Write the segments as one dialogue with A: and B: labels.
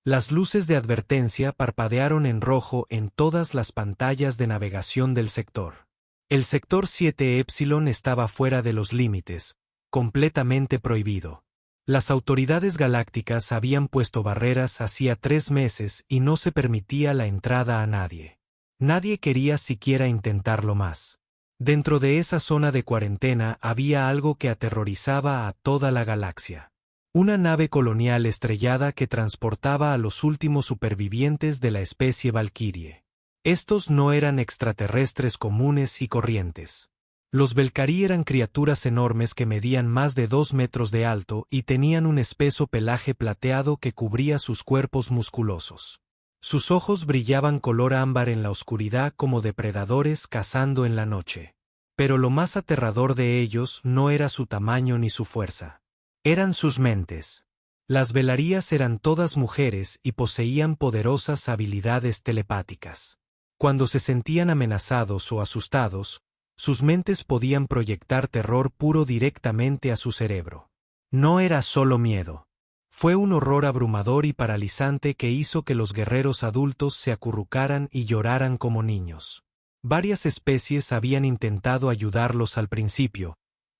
A: Las luces de advertencia parpadearon en rojo en todas las pantallas de navegación del sector. El sector 7 Epsilon estaba fuera de los límites, completamente prohibido. Las autoridades galácticas habían puesto barreras hacía 3 meses y no se permitía la entrada a nadie. Nadie quería siquiera intentarlo más. Dentro de esa zona de cuarentena había algo que aterrorizaba a toda la galaxia. Una nave colonial estrellada que transportaba a los últimos supervivientes de la especie Valkyrie. Estos no eran extraterrestres comunes y corrientes. Los Belcarí eran criaturas enormes que medían más de 2 metros de alto y tenían un espeso pelaje plateado que cubría sus cuerpos musculosos. Sus ojos brillaban color ámbar en la oscuridad como depredadores cazando en la noche. Pero lo más aterrador de ellos no era su tamaño ni su fuerza. Eran sus mentes. Las Velarías eran todas mujeres y poseían poderosas habilidades telepáticas. Cuando se sentían amenazados o asustados, sus mentes podían proyectar terror puro directamente a su cerebro. No era solo miedo. Fue un horror abrumador y paralizante que hizo que los guerreros adultos se acurrucaran y lloraran como niños. Varias especies habían intentado ayudarlos al principio,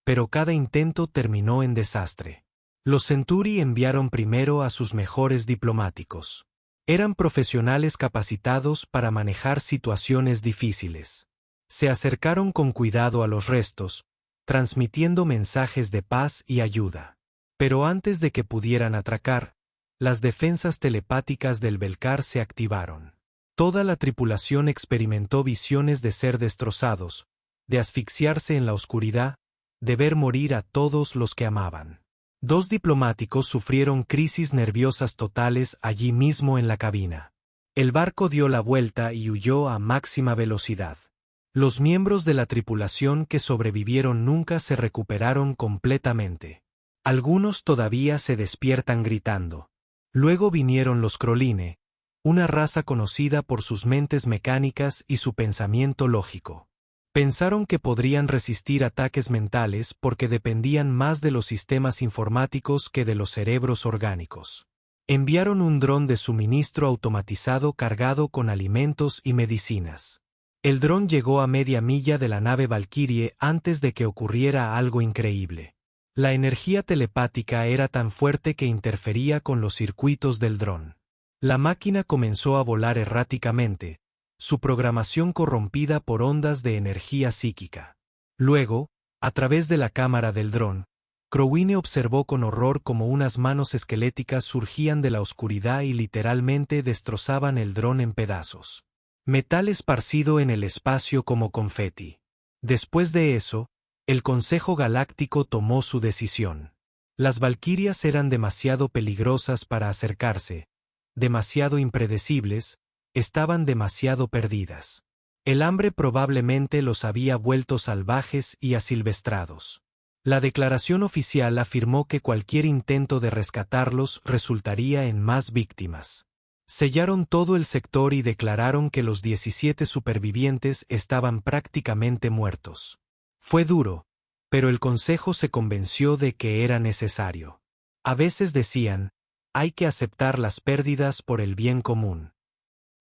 A: pero cada intento terminó en desastre. Los Centauri enviaron primero a sus mejores diplomáticos. Eran profesionales capacitados para manejar situaciones difíciles. Se acercaron con cuidado a los restos, transmitiendo mensajes de paz y ayuda. Pero antes de que pudieran atracar, las defensas telepáticas del Belcar se activaron. Toda la tripulación experimentó visiones de ser destrozados, de asfixiarse en la oscuridad, de ver morir a todos los que amaban. 2 diplomáticos sufrieron crisis nerviosas totales allí mismo en la cabina. El barco dio la vuelta y huyó a máxima velocidad. Los miembros de la tripulación que sobrevivieron nunca se recuperaron completamente. Algunos todavía se despiertan gritando. Luego vinieron los Croline, una raza conocida por sus mentes mecánicas y su pensamiento lógico. Pensaron que podrían resistir ataques mentales porque dependían más de los sistemas informáticos que de los cerebros orgánicos. Enviaron un dron de suministro automatizado cargado con alimentos y medicinas. El dron llegó a media milla de la nave Valkyrie antes de que ocurriera algo increíble. La energía telepática era tan fuerte que interfería con los circuitos del dron. La máquina comenzó a volar erráticamente, su programación corrompida por ondas de energía psíquica. Luego, a través de la cámara del dron, Crowine observó con horror cómo unas manos esqueléticas surgían de la oscuridad y literalmente destrozaban el dron en pedazos. Metal esparcido en el espacio como confeti. Después de eso, el Consejo Galáctico tomó su decisión. Las Valquirias eran demasiado peligrosas para acercarse, demasiado impredecibles, estaban demasiado perdidas. El hambre probablemente los había vuelto salvajes y asilvestrados. La declaración oficial afirmó que cualquier intento de rescatarlos resultaría en más víctimas. Sellaron todo el sector y declararon que los 17 supervivientes estaban prácticamente muertos. Fue duro, pero el Consejo se convenció de que era necesario. A veces decían, hay que aceptar las pérdidas por el bien común.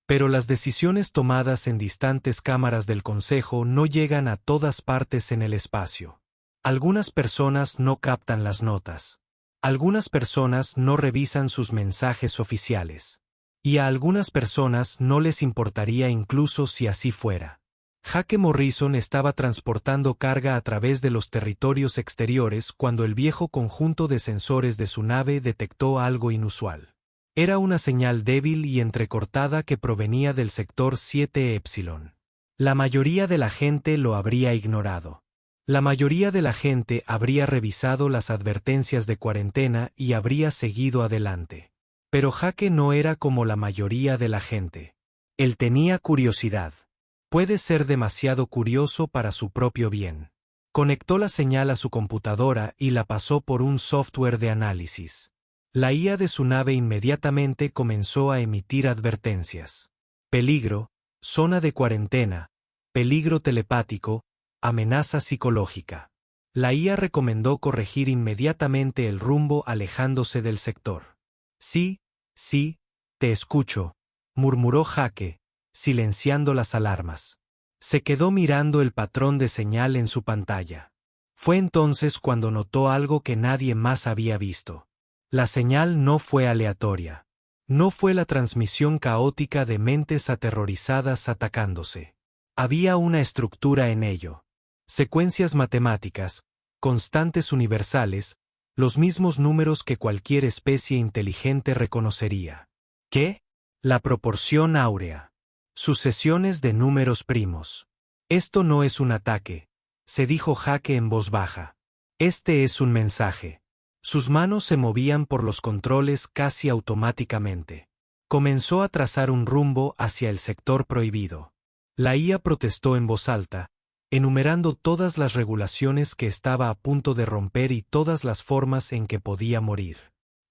A: Pero las decisiones tomadas en distantes cámaras del Consejo no llegan a todas partes en el espacio. Algunas personas no captan las notas. Algunas personas no revisan sus mensajes oficiales. Y a algunas personas no les importaría incluso si así fuera. Jake Morrison estaba transportando carga a través de los territorios exteriores cuando el viejo conjunto de sensores de su nave detectó algo inusual. Era una señal débil y entrecortada que provenía del sector 7 Epsilon. La mayoría de la gente lo habría ignorado. La mayoría de la gente habría revisado las advertencias de cuarentena y habría seguido adelante. Pero Jake no era como la mayoría de la gente. Él tenía curiosidad. Puede ser demasiado curioso para su propio bien. Conectó la señal a su computadora y la pasó por un software de análisis. La IA de su nave inmediatamente comenzó a emitir advertencias. Peligro, zona de cuarentena, peligro telepático, amenaza psicológica. La IA recomendó corregir inmediatamente el rumbo alejándose del sector. Sí, Te escucho, murmuró Jake, silenciando las alarmas. Se quedó mirando el patrón de señal en su pantalla. Fue entonces cuando notó algo que nadie más había visto. La señal no fue aleatoria. No fue la transmisión caótica de mentes aterrorizadas atacándose. Había una estructura en ello. Secuencias matemáticas, constantes universales, los mismos números que cualquier especie inteligente reconocería. ¿Qué? La proporción áurea. Sucesiones de números primos. Esto no es un ataque, se dijo Jake en voz baja. Este es un mensaje. Sus manos se movían por los controles casi automáticamente. Comenzó a trazar un rumbo hacia el sector prohibido. La IA protestó en voz alta, enumerando todas las regulaciones que estaba a punto de romper y todas las formas en que podía morir.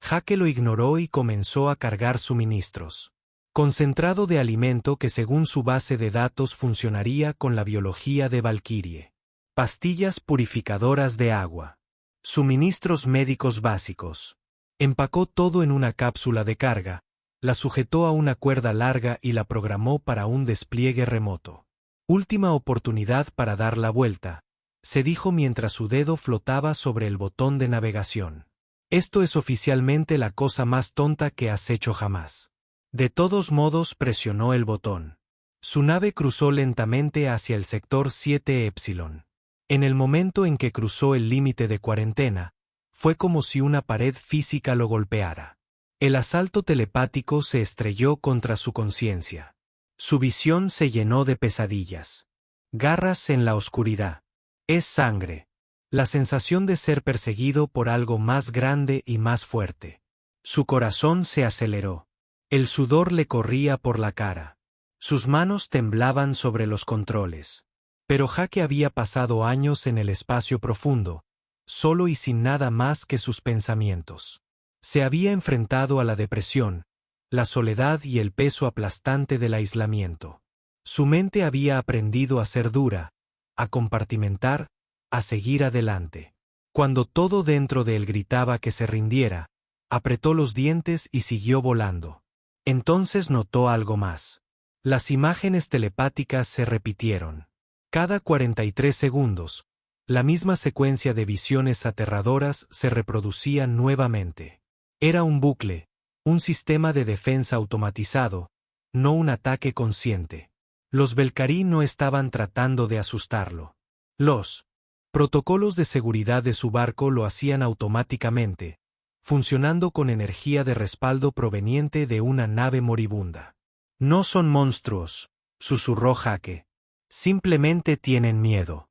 A: Jake lo ignoró y comenzó a cargar suministros. Concentrado de alimento que según su base de datos funcionaría con la biología de Valkyrie. Pastillas purificadoras de agua. Suministros médicos básicos. Empacó todo en una cápsula de carga, la sujetó a una cuerda larga y la programó para un despliegue remoto. Última oportunidad para dar la vuelta, se dijo mientras su dedo flotaba sobre el botón de navegación. Esto es oficialmente la cosa más tonta que has hecho jamás. De todos modos presionó el botón. Su nave cruzó lentamente hacia el sector 7 Epsilon. En el momento en que cruzó el límite de cuarentena, fue como si una pared física lo golpeara. El asalto telepático se estrelló contra su conciencia. Su visión se llenó de pesadillas. Garras en la oscuridad. Es sangre. La sensación de ser perseguido por algo más grande y más fuerte. Su corazón se aceleró. El sudor le corría por la cara. Sus manos temblaban sobre los controles. Pero Jake había pasado años en el espacio profundo, solo y sin nada más que sus pensamientos. Se había enfrentado a la depresión, la soledad y el peso aplastante del aislamiento. Su mente había aprendido a ser dura, a compartimentar, a seguir adelante. Cuando todo dentro de él gritaba que se rindiera, apretó los dientes y siguió volando. Entonces notó algo más. Las imágenes telepáticas se repitieron. Cada 43 segundos, la misma secuencia de visiones aterradoras se reproducía nuevamente. Era un bucle, un sistema de defensa automatizado, no un ataque consciente. Los Belcarí no estaban tratando de asustarlo. Los protocolos de seguridad de su barco lo hacían automáticamente, funcionando con energía de respaldo proveniente de una nave moribunda. No son monstruos, susurró Jake. Simplemente tienen miedo.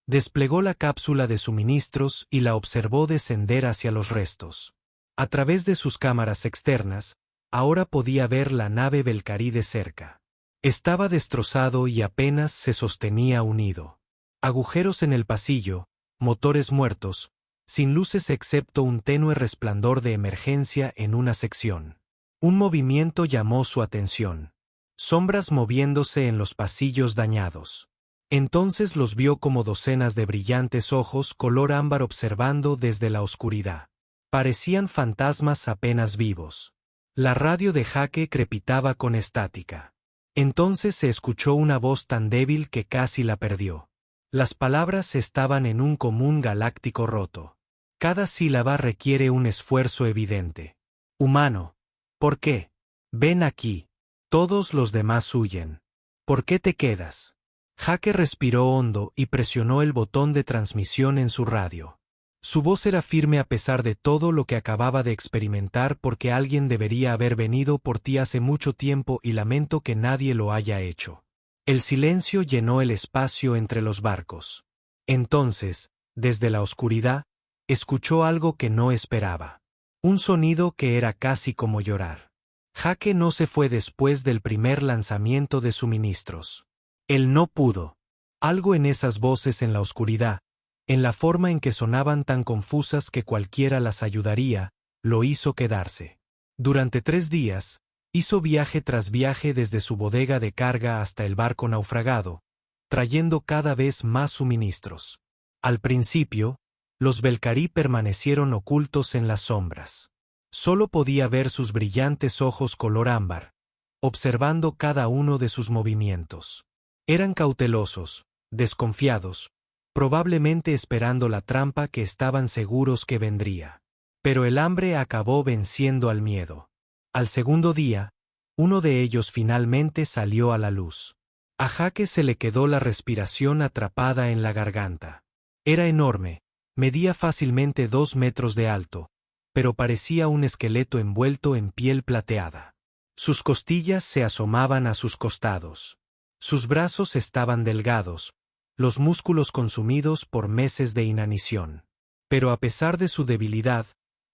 A: Desplegó la cápsula de suministros y la observó descender hacia los restos. A través de sus cámaras externas, ahora podía ver la nave Belcarí de cerca. Estaba destrozado y apenas se sostenía unido. Agujeros en el pasillo, motores muertos, sin luces excepto un tenue resplandor de emergencia en una sección. Un movimiento llamó su atención. Sombras moviéndose en los pasillos dañados. Entonces los vio como docenas de brillantes ojos color ámbar observando desde la oscuridad. Parecían fantasmas apenas vivos. La radio de Jake crepitaba con estática. Entonces se escuchó una voz tan débil que casi la perdió. Las palabras estaban en un común galáctico roto. Cada sílaba requiere un esfuerzo evidente. Humano. ¿Por qué? Ven aquí. Todos los demás huyen. ¿Por qué te quedas? Jake respiró hondo y presionó el botón de transmisión en su radio. Su voz era firme a pesar de todo lo que acababa de experimentar porque alguien debería haber venido por ti hace mucho tiempo y lamento que nadie lo haya hecho. El silencio llenó el espacio entre los barcos. Entonces, desde la oscuridad, escuchó algo que no esperaba. Un sonido que era casi como llorar. Jake no se fue después del primer lanzamiento de suministros. Él no pudo. Algo en esas voces en la oscuridad, en la forma en que sonaban tan confusas que cualquiera las ayudaría, lo hizo quedarse. Durante 3 días, hizo viaje tras viaje desde su bodega de carga hasta el barco naufragado, trayendo cada vez más suministros. Al principio, los Belcarí permanecieron ocultos en las sombras. Solo podía ver sus brillantes ojos color ámbar, observando cada uno de sus movimientos. Eran cautelosos, desconfiados, probablemente esperando la trampa que estaban seguros que vendría. Pero el hambre acabó venciendo al miedo. Al segundo día, uno de ellos finalmente salió a la luz. A Jake se le quedó la respiración atrapada en la garganta. Era enorme, medía fácilmente 2 metros de alto, pero parecía un esqueleto envuelto en piel plateada. Sus costillas se asomaban a sus costados. Sus brazos estaban delgados, los músculos consumidos por meses de inanición. Pero a pesar de su debilidad,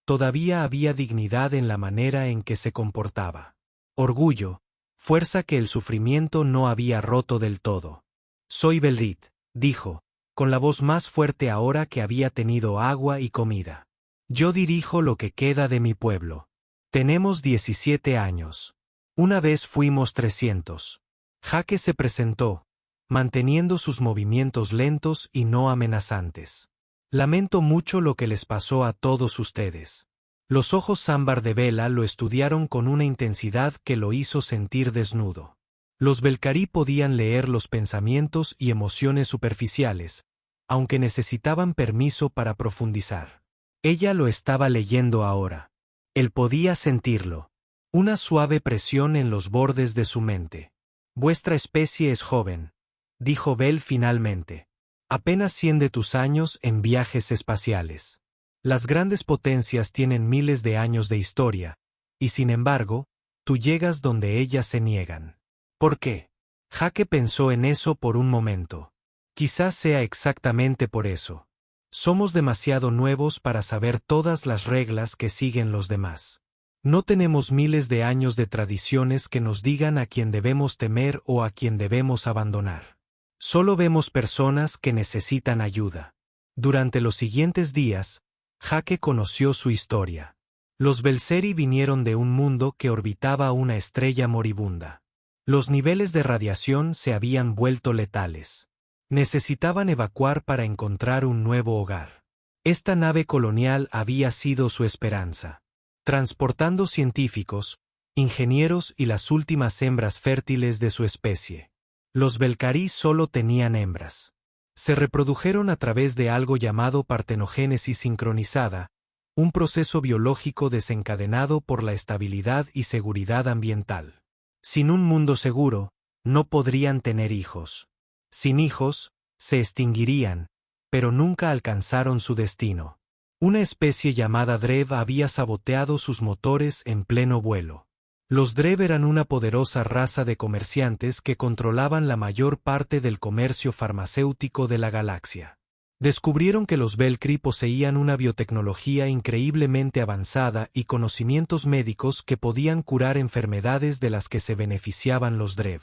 A: todavía había dignidad en la manera en que se comportaba. Orgullo, fuerza que el sufrimiento no había roto del todo. «Soy Belrit», dijo, con la voz más fuerte ahora que había tenido agua y comida. «Yo dirijo lo que queda de mi pueblo. Tenemos 17 años. Una vez fuimos 300. Jake se presentó, manteniendo sus movimientos lentos y no amenazantes. «Lamento mucho lo que les pasó a todos ustedes». Los ojos ámbar de Bella lo estudiaron con una intensidad que lo hizo sentir desnudo. Los Belcarí podían leer los pensamientos y emociones superficiales, aunque necesitaban permiso para profundizar. Ella lo estaba leyendo ahora. Él podía sentirlo. Una suave presión en los bordes de su mente. «Vuestra especie es joven», dijo Bell finalmente. «Apenas 100 de tus años en viajes espaciales. Las grandes potencias tienen miles de años de historia, y sin embargo, tú llegas donde ellas se niegan. ¿Por qué?» Jake pensó en eso por un momento. Quizás sea exactamente por eso. Somos demasiado nuevos para saber todas las reglas que siguen los demás. No tenemos miles de años de tradiciones que nos digan a quién debemos temer o a quién debemos abandonar. Solo vemos personas que necesitan ayuda. Durante los siguientes días, Jake conoció su historia. Los Belseri vinieron de un mundo que orbitaba una estrella moribunda. Los niveles de radiación se habían vuelto letales. Necesitaban evacuar para encontrar un nuevo hogar. Esta nave colonial había sido su esperanza. Transportando científicos, ingenieros y las últimas hembras fértiles de su especie. Los Belcarí solo tenían hembras. Se reprodujeron a través de algo llamado partenogénesis sincronizada, un proceso biológico desencadenado por la estabilidad y seguridad ambiental. Sin un mundo seguro, no podrían tener hijos. Sin hijos, se extinguirían, pero nunca alcanzaron su destino. Una especie llamada Drev había saboteado sus motores en pleno vuelo. Los Drev eran una poderosa raza de comerciantes que controlaban la mayor parte del comercio farmacéutico de la galaxia. Descubrieron que los Belcry poseían una biotecnología increíblemente avanzada y conocimientos médicos que podían curar enfermedades de las que se beneficiaban los Drev.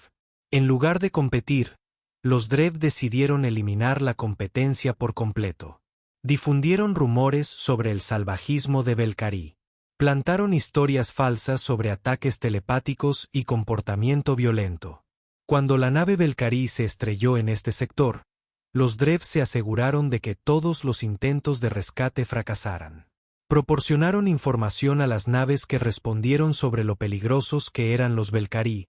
A: En lugar de competir, los Drev decidieron eliminar la competencia por completo. Difundieron rumores sobre el salvajismo de Belcarí. Plantaron historias falsas sobre ataques telepáticos y comportamiento violento. Cuando la nave Belcarí se estrelló en este sector, los Drev se aseguraron de que todos los intentos de rescate fracasaran. Proporcionaron información a las naves que respondieron sobre lo peligrosos que eran los Belcarí,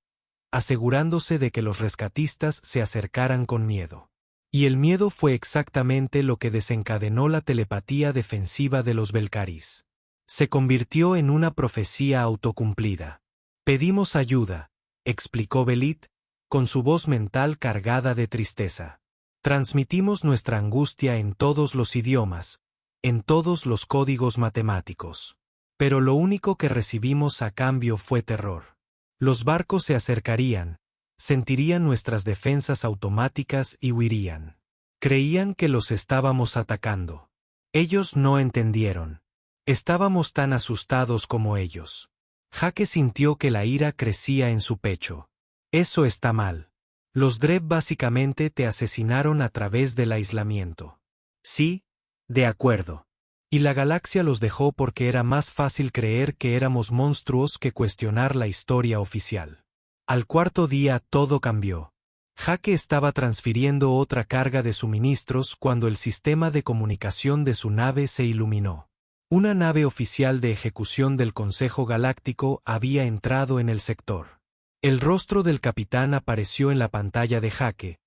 A: asegurándose de que los rescatistas se acercaran con miedo. Y el miedo fue exactamente lo que desencadenó la telepatía defensiva de los Belcarís. Se convirtió en una profecía autocumplida. «Pedimos ayuda», explicó Belit, con su voz mental cargada de tristeza. «Transmitimos nuestra angustia en todos los idiomas, en todos los códigos matemáticos. Pero lo único que recibimos a cambio fue terror. Los barcos se acercarían, sentirían nuestras defensas automáticas y huirían. Creían que los estábamos atacando. Ellos no entendieron. Estábamos tan asustados como ellos». Jake sintió que la ira crecía en su pecho. «Eso está mal. Los Drev básicamente te asesinaron a través del aislamiento». «Sí, de acuerdo. Y la galaxia los dejó porque era más fácil creer que éramos monstruos que cuestionar la historia oficial». Al cuarto día todo cambió. Jake estaba transfiriendo otra carga de suministros cuando el sistema de comunicación de su nave se iluminó. Una nave oficial de ejecución del Consejo Galáctico había entrado en el sector. El rostro del capitán apareció en la pantalla de Jake,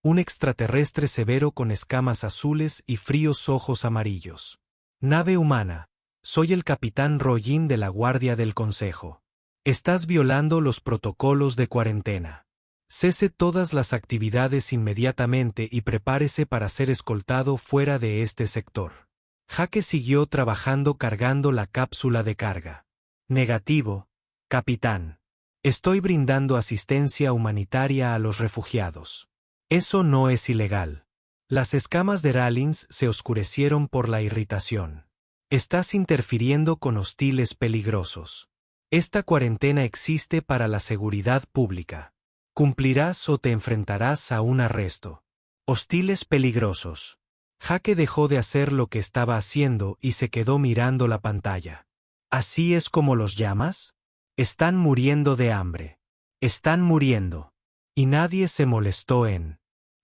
A: un extraterrestre severo con escamas azules y fríos ojos amarillos. Nave humana, soy el capitán Rollin de la Guardia del Consejo. Estás violando los protocolos de cuarentena. Cese todas las actividades inmediatamente y prepárese para ser escoltado fuera de este sector. Jake siguió trabajando cargando la cápsula de carga. Negativo, capitán. Estoy brindando asistencia humanitaria a los refugiados. Eso no es ilegal. Las escamas de Rallins se oscurecieron por la irritación. Estás interfiriendo con hostiles peligrosos. Esta cuarentena existe para la seguridad pública. Cumplirás o te enfrentarás a un arresto. Hostiles peligrosos. Jake dejó de hacer lo que estaba haciendo y se quedó mirando la pantalla. ¿Así es como los llamas? Están muriendo de hambre. Están muriendo. Y nadie se molestó en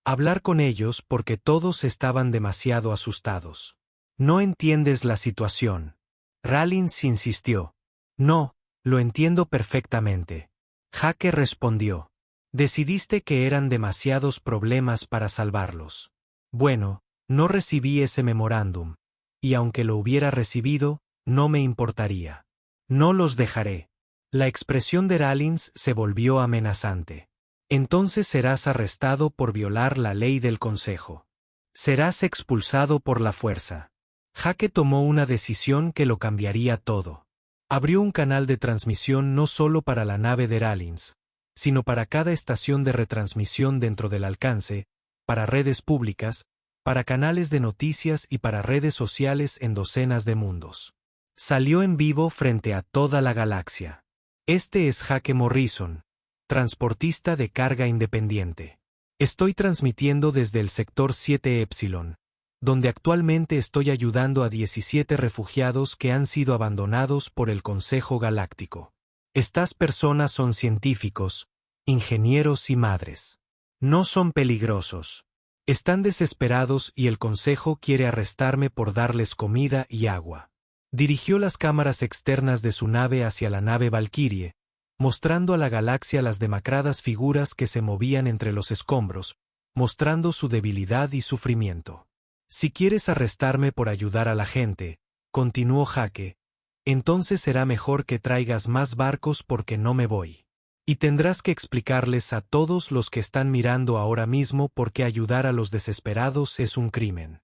A: hablar con ellos porque todos estaban demasiado asustados. No entiendes la situación. Rallins insistió. No, lo entiendo perfectamente. Jake respondió. Decidiste que eran demasiados problemas para salvarlos. Bueno, no recibí ese memorándum, y aunque lo hubiera recibido, no me importaría. No los dejaré. La expresión de Rallins se volvió amenazante. Entonces serás arrestado por violar la ley del Consejo. Serás expulsado por la fuerza. Jake tomó una decisión que lo cambiaría todo. Abrió un canal de transmisión no solo para la nave de Rallins, sino para cada estación de retransmisión dentro del alcance, para redes públicas, para canales de noticias y para redes sociales en docenas de mundos. Salió en vivo frente a toda la galaxia. Este es Jake Morrison, transportista de carga independiente. Estoy transmitiendo desde el sector 7 Epsilon, donde actualmente estoy ayudando a 17 refugiados que han sido abandonados por el Consejo Galáctico. Estas personas son científicos, ingenieros y madres. No son peligrosos. Están desesperados y el Consejo quiere arrestarme por darles comida y agua. Dirigió las cámaras externas de su nave hacia la nave Valkyrie, mostrando a la galaxia las demacradas figuras que se movían entre los escombros, mostrando su debilidad y sufrimiento. Si quieres arrestarme por ayudar a la gente, continuó Jake, entonces será mejor que traigas más barcos porque no me voy. Y tendrás que explicarles a todos los que están mirando ahora mismo por qué ayudar a los desesperados es un crimen.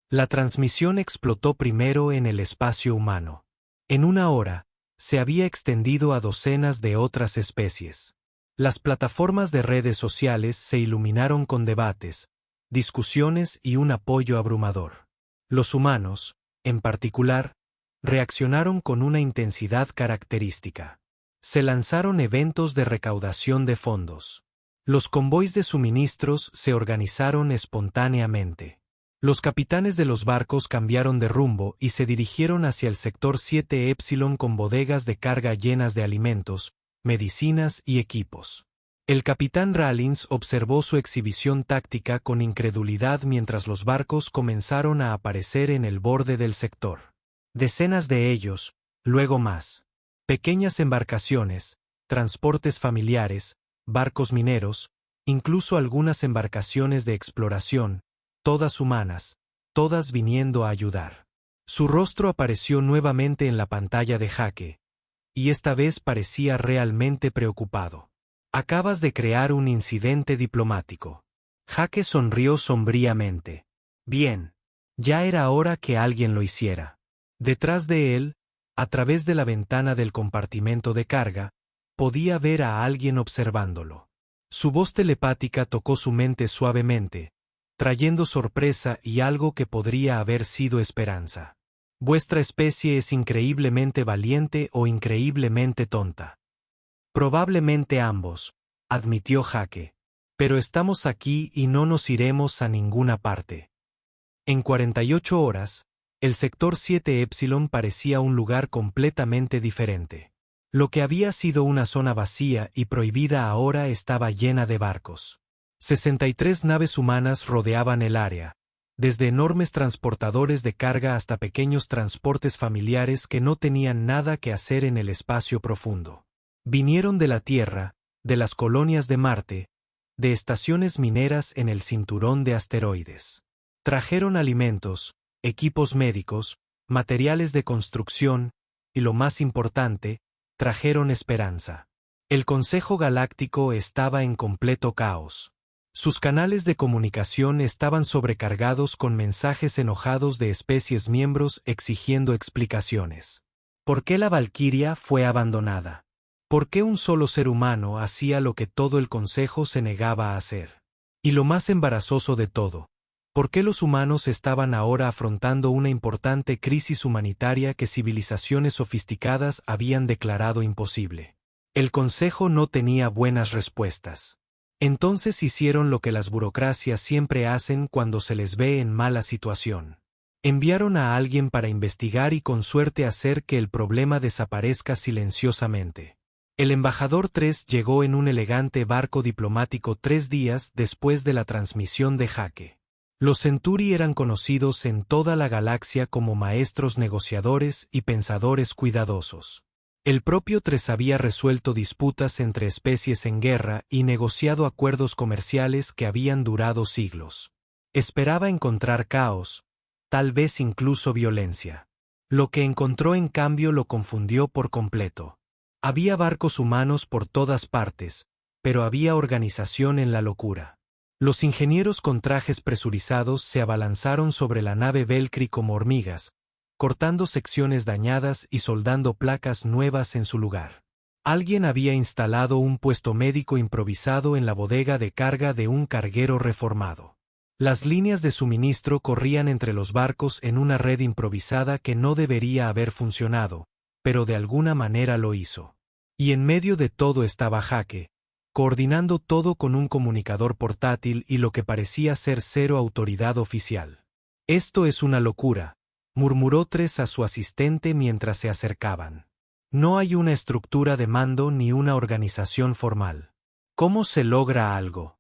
A: La transmisión explotó primero en el espacio humano. En una hora, se había extendido a docenas de otras especies. Las plataformas de redes sociales se iluminaron con debates, discusiones y un apoyo abrumador. Los humanos, en particular, reaccionaron con una intensidad característica. Se lanzaron eventos de recaudación de fondos. Los convoys de suministros se organizaron espontáneamente. Los capitanes de los barcos cambiaron de rumbo y se dirigieron hacia el sector 7 Epsilon con bodegas de carga llenas de alimentos, medicinas y equipos. El capitán Rallins observó su exhibición táctica con incredulidad mientras los barcos comenzaron a aparecer en el borde del sector. Decenas de ellos, luego más. Pequeñas embarcaciones, transportes familiares, barcos mineros, incluso algunas embarcaciones de exploración, todas humanas, todas viniendo a ayudar. Su rostro apareció nuevamente en la pantalla de Jake, y esta vez parecía realmente preocupado. Acabas de crear un incidente diplomático. Jake sonrió sombríamente. Bien. Ya era hora que alguien lo hiciera. Detrás de él, a través de la ventana del compartimento de carga, podía ver a alguien observándolo. Su voz telepática tocó su mente suavemente, trayendo sorpresa y algo que podría haber sido esperanza. Vuestra especie es increíblemente valiente o increíblemente tonta. Probablemente ambos, admitió Jake. Pero estamos aquí y no nos iremos a ninguna parte. En 48 horas, el sector 7 Epsilon parecía un lugar completamente diferente. Lo que había sido una zona vacía y prohibida ahora estaba llena de barcos. 63 naves humanas rodeaban el área, desde enormes transportadores de carga hasta pequeños transportes familiares que no tenían nada que hacer en el espacio profundo. Vinieron de la Tierra, de las colonias de Marte, de estaciones mineras en el cinturón de asteroides. Trajeron alimentos, equipos médicos, materiales de construcción, y lo más importante, trajeron esperanza. El Consejo Galáctico estaba en completo caos. Sus canales de comunicación estaban sobrecargados con mensajes enojados de especies miembros exigiendo explicaciones. ¿Por qué la Valquiria fue abandonada? ¿Por qué un solo ser humano hacía lo que todo el Consejo se negaba a hacer? Y lo más embarazoso de todo, ¿por qué los humanos estaban ahora afrontando una importante crisis humanitaria que civilizaciones sofisticadas habían declarado imposible? El Consejo no tenía buenas respuestas. Entonces hicieron lo que las burocracias siempre hacen cuando se les ve en mala situación. Enviaron a alguien para investigar y con suerte hacer que el problema desaparezca silenciosamente. El embajador 3 llegó en un elegante barco diplomático 3 días después de la transmisión de Jaque. Los Centauri eran conocidos en toda la galaxia como maestros negociadores y pensadores cuidadosos. El propio 3 había resuelto disputas entre especies en guerra y negociado acuerdos comerciales que habían durado siglos. Esperaba encontrar caos, tal vez incluso violencia. Lo que encontró en cambio lo confundió por completo. Había barcos humanos por todas partes, pero había organización en la locura. Los ingenieros con trajes presurizados se abalanzaron sobre la nave Valkyrie como hormigas, cortando secciones dañadas y soldando placas nuevas en su lugar. Alguien había instalado un puesto médico improvisado en la bodega de carga de un carguero reformado. Las líneas de suministro corrían entre los barcos en una red improvisada que no debería haber funcionado, pero de alguna manera lo hizo. Y en medio de todo estaba Jaque, coordinando todo con un comunicador portátil y lo que parecía ser cero autoridad oficial. «Esto es una locura», murmuró 3 a su asistente mientras se acercaban. «No hay una estructura de mando ni una organización formal. ¿Cómo se logra algo?».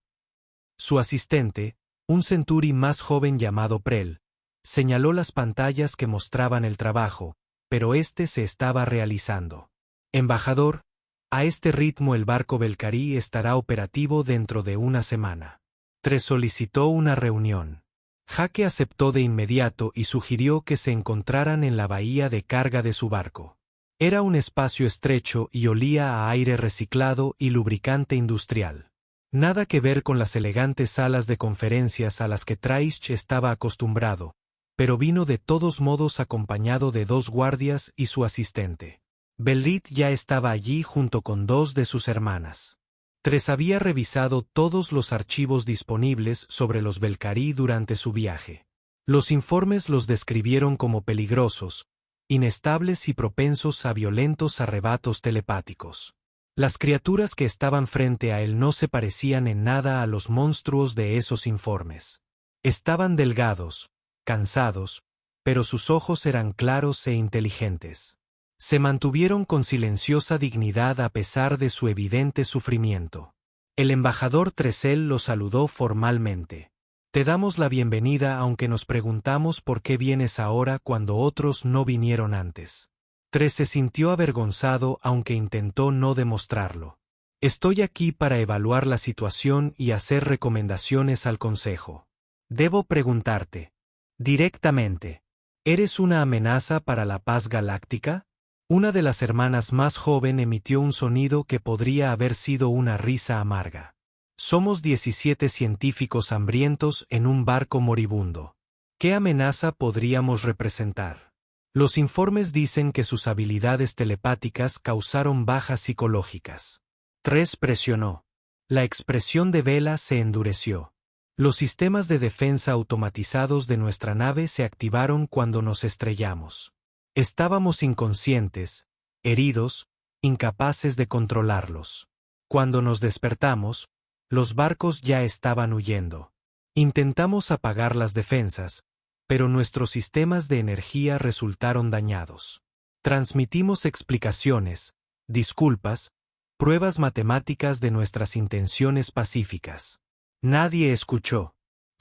A: Su asistente, un Centauri más joven llamado Prel, señaló las pantallas que mostraban el trabajo, pero este se estaba realizando. «Embajador, a este ritmo el barco Valkyrie estará operativo dentro de una semana». 3 solicitó una reunión. Jaque aceptó de inmediato y sugirió que se encontraran en la bahía de carga de su barco. Era un espacio estrecho y olía a aire reciclado y lubricante industrial. Nada que ver con las elegantes salas de conferencias a las que Traish estaba acostumbrado, pero vino de todos modos acompañado de 2 guardias y su asistente. Belrit ya estaba allí junto con 2 de sus hermanas. 3 había revisado todos los archivos disponibles sobre los Valkyrie durante su viaje. Los informes los describieron como peligrosos, inestables y propensos a violentos arrebatos telepáticos. Las criaturas que estaban frente a él no se parecían en nada a los monstruos de esos informes. Estaban delgados, cansados, pero sus ojos eran claros e inteligentes. Se mantuvieron con silenciosa dignidad a pesar de su evidente sufrimiento. El embajador Tresel lo saludó formalmente. «Te damos la bienvenida aunque nos preguntamos por qué vienes ahora cuando otros no vinieron antes». 3 se sintió avergonzado aunque intentó no demostrarlo. «Estoy aquí para evaluar la situación y hacer recomendaciones al Consejo. Debo preguntarte, directamente, ¿eres una amenaza para la paz galáctica?». Una de las hermanas más joven emitió un sonido que podría haber sido una risa amarga. «Somos 17 científicos hambrientos en un barco moribundo. ¿Qué amenaza podríamos representar?». Los informes dicen que sus habilidades telepáticas causaron bajas psicológicas. 3 presionó. La expresión de Vela se endureció. «Los sistemas de defensa automatizados de nuestra nave se activaron cuando nos estrellamos. Estábamos inconscientes, heridos, incapaces de controlarlos. Cuando nos despertamos, los barcos ya estaban huyendo. Intentamos apagar las defensas, pero nuestros sistemas de energía resultaron dañados. Transmitimos explicaciones, disculpas, pruebas matemáticas de nuestras intenciones pacíficas. Nadie escuchó.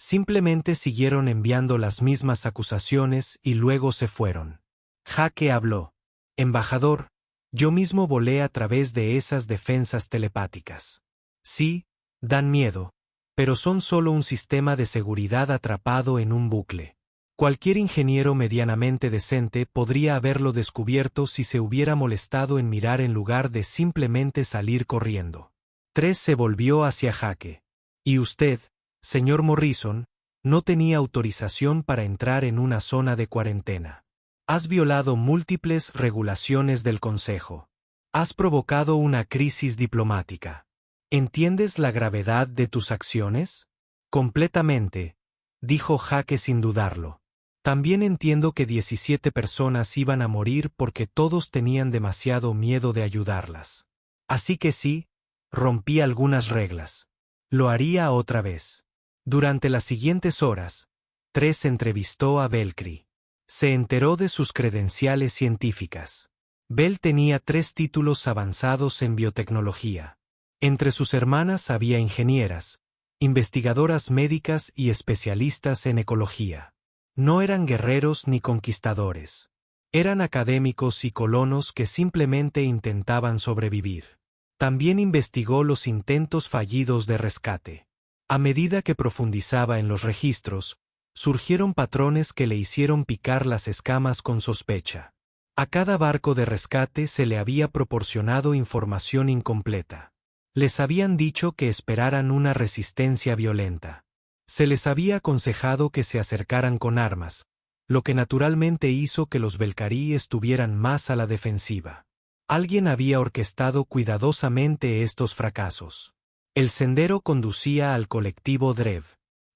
A: Simplemente siguieron enviando las mismas acusaciones y luego se fueron. Jake habló. Embajador, yo mismo volé a través de esas defensas telepáticas. Sí, dan miedo, pero son solo un sistema de seguridad atrapado en un bucle. Cualquier ingeniero medianamente decente podría haberlo descubierto si se hubiera molestado en mirar en lugar de simplemente salir corriendo. 3 se volvió hacia Jake. Y usted, señor Morrison, no tenía autorización para entrar en una zona de cuarentena. Has violado múltiples regulaciones del Consejo. Has provocado una crisis diplomática. ¿Entiendes la gravedad de tus acciones? Completamente, dijo Jake sin dudarlo. También entiendo que 17 personas iban a morir porque todos tenían demasiado miedo de ayudarlas. Así que sí, rompí algunas reglas. Lo haría otra vez. Durante las siguientes horas, 3 entrevistó a Belcry. Se enteró de sus credenciales científicas. Bell tenía 3 títulos avanzados en biotecnología. Entre sus hermanas había ingenieras, investigadoras médicas y especialistas en ecología. No eran guerreros ni conquistadores. Eran académicos y colonos que simplemente intentaban sobrevivir. También investigó los intentos fallidos de rescate. A medida que profundizaba en los registros, surgieron patrones que le hicieron picar las escamas con sospecha. A cada barco de rescate se le había proporcionado información incompleta. Les habían dicho que esperaran una resistencia violenta. Se les había aconsejado que se acercaran con armas, lo que naturalmente hizo que los Belcarí estuvieran más a la defensiva. Alguien había orquestado cuidadosamente estos fracasos. El sendero conducía al colectivo Drev.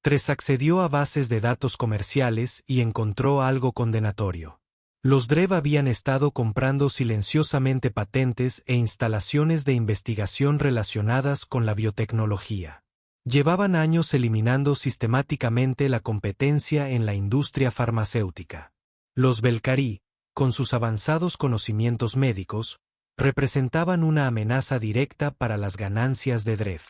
A: 3 accedió a bases de datos comerciales y encontró algo condenatorio. Los Drev habían estado comprando silenciosamente patentes e instalaciones de investigación relacionadas con la biotecnología. Llevaban años eliminando sistemáticamente la competencia en la industria farmacéutica. Los Belcarí, con sus avanzados conocimientos médicos, representaban una amenaza directa para las ganancias de Drev.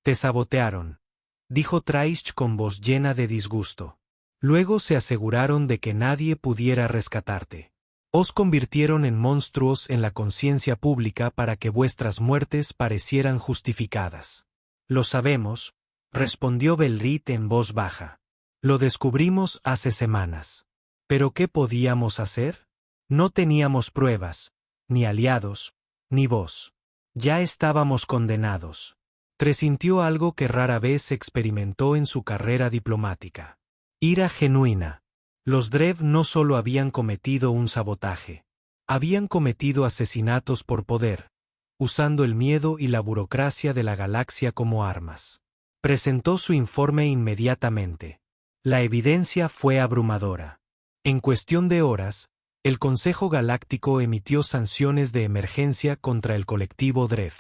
A: Te sabotearon, dijo Traish con voz llena de disgusto. Luego se aseguraron de que nadie pudiera rescatarte. Os convirtieron en monstruos en la conciencia pública para que vuestras muertes parecieran justificadas. Lo sabemos, respondió Belrit en voz baja. Lo descubrimos hace semanas. ¿Pero qué podíamos hacer? No teníamos pruebas, ni aliados, ni voz. Ya estábamos condenados. Presintió algo que rara vez experimentó en su carrera diplomática. Ira genuina. Los Drev no solo habían cometido un sabotaje. Habían cometido asesinatos por poder, usando el miedo y la burocracia de la galaxia como armas. Presentó su informe inmediatamente. La evidencia fue abrumadora. En cuestión de horas, el Consejo Galáctico emitió sanciones de emergencia contra el colectivo Drev.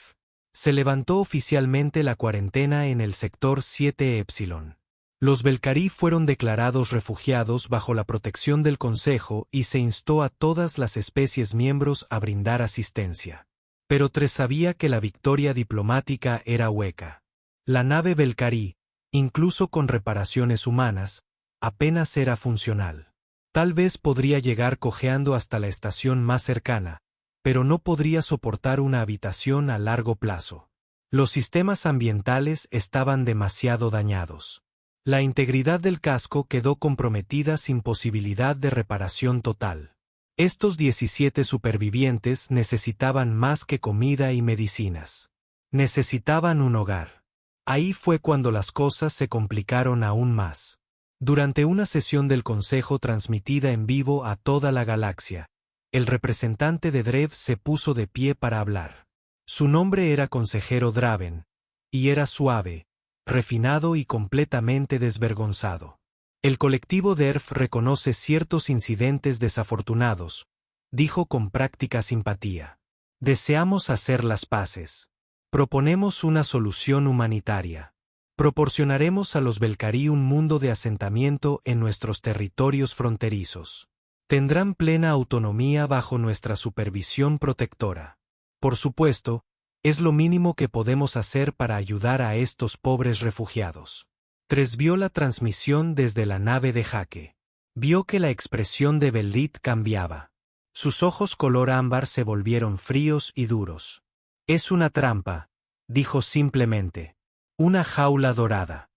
A: Se levantó oficialmente la cuarentena en el sector 7 Epsilon. Los Belcarí fueron declarados refugiados bajo la protección del Consejo y se instó a todas las especies miembros a brindar asistencia. Pero 3 sabía que la victoria diplomática era hueca. La nave Belcarí, incluso con reparaciones humanas, apenas era funcional. Tal vez podría llegar cojeando hasta la estación más cercana, pero no podría soportar una habitación a largo plazo. Los sistemas ambientales estaban demasiado dañados. La integridad del casco quedó comprometida sin posibilidad de reparación total. Estos 17 supervivientes necesitaban más que comida y medicinas. Necesitaban un hogar. Ahí fue cuando las cosas se complicaron aún más. Durante una sesión del Consejo transmitida en vivo a toda la galaxia, el representante de Drev se puso de pie para hablar. Su nombre era Consejero Draven, y era suave, refinado y completamente desvergonzado. El colectivo DERF reconoce ciertos incidentes desafortunados, dijo con práctica simpatía. Deseamos hacer las paces. Proponemos una solución humanitaria. Proporcionaremos a los Belcarí un mundo de asentamiento en nuestros territorios fronterizos. Tendrán plena autonomía bajo nuestra supervisión protectora. Por supuesto, es lo mínimo que podemos hacer para ayudar a estos pobres refugiados. Tres vio la transmisión desde la nave de Jake. Vio que la expresión de Belrit cambiaba. Sus ojos color ámbar se volvieron fríos y duros. Es una trampa, dijo simplemente. Una jaula dorada.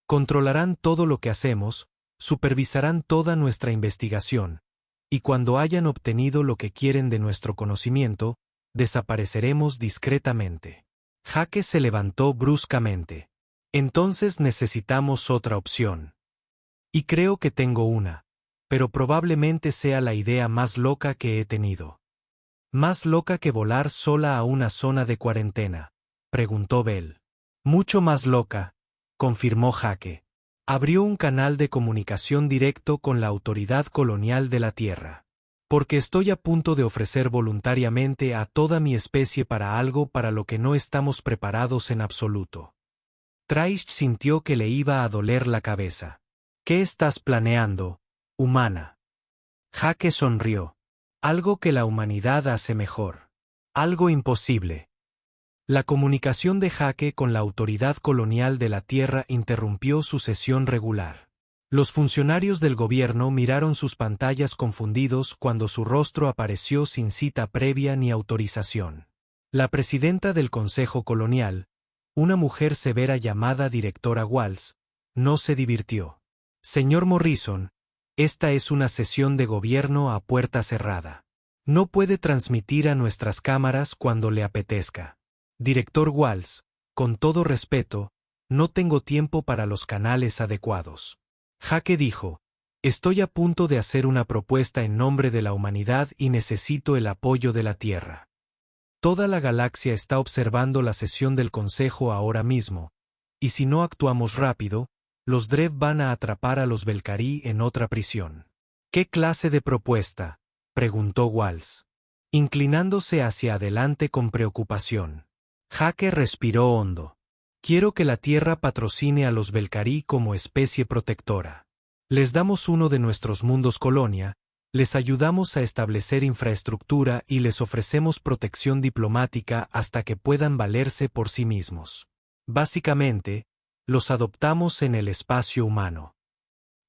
A: Controlarán todo lo que hacemos, supervisarán toda nuestra investigación, y cuando hayan obtenido lo que quieren de nuestro conocimiento, desapareceremos discretamente. Jake se levantó bruscamente. Entonces necesitamos otra opción. Y creo que tengo una, pero probablemente sea la idea más loca que he tenido. ¿Más loca que volar sola a una zona de cuarentena?, preguntó Bell. Mucho más loca, confirmó Jake. Abrió un canal de comunicación directo con la autoridad colonial de la Tierra. Porque estoy a punto de ofrecer voluntariamente a toda mi especie para algo para lo que no estamos preparados en absoluto. Traish sintió que le iba a doler la cabeza. ¿Qué estás planeando, humana? Jake sonrió. Algo que la humanidad hace mejor. Algo imposible. La comunicación de Jake con la autoridad colonial de la Tierra interrumpió su sesión regular. Los funcionarios del gobierno miraron sus pantallas confundidos cuando su rostro apareció sin cita previa ni autorización. La presidenta del Consejo Colonial, una mujer severa llamada directora Walls, no se divirtió. Señor Morrison, esta es una sesión de gobierno a puerta cerrada. No puede transmitir a nuestras cámaras cuando le apetezca. Director Walls, con todo respeto, no tengo tiempo para los canales adecuados. Jake dijo, estoy a punto de hacer una propuesta en nombre de la humanidad y necesito el apoyo de la Tierra. Toda la galaxia está observando la sesión del Consejo ahora mismo, y si no actuamos rápido, los Drev van a atrapar a los Belcarí en otra prisión. ¿Qué clase de propuesta?, preguntó Walls, inclinándose hacia adelante con preocupación. Jake respiró hondo. Quiero que la Tierra patrocine a los Belcarí como especie protectora. Les damos uno de nuestros mundos colonia, les ayudamos a establecer infraestructura y les ofrecemos protección diplomática hasta que puedan valerse por sí mismos. Básicamente, los adoptamos en el espacio humano.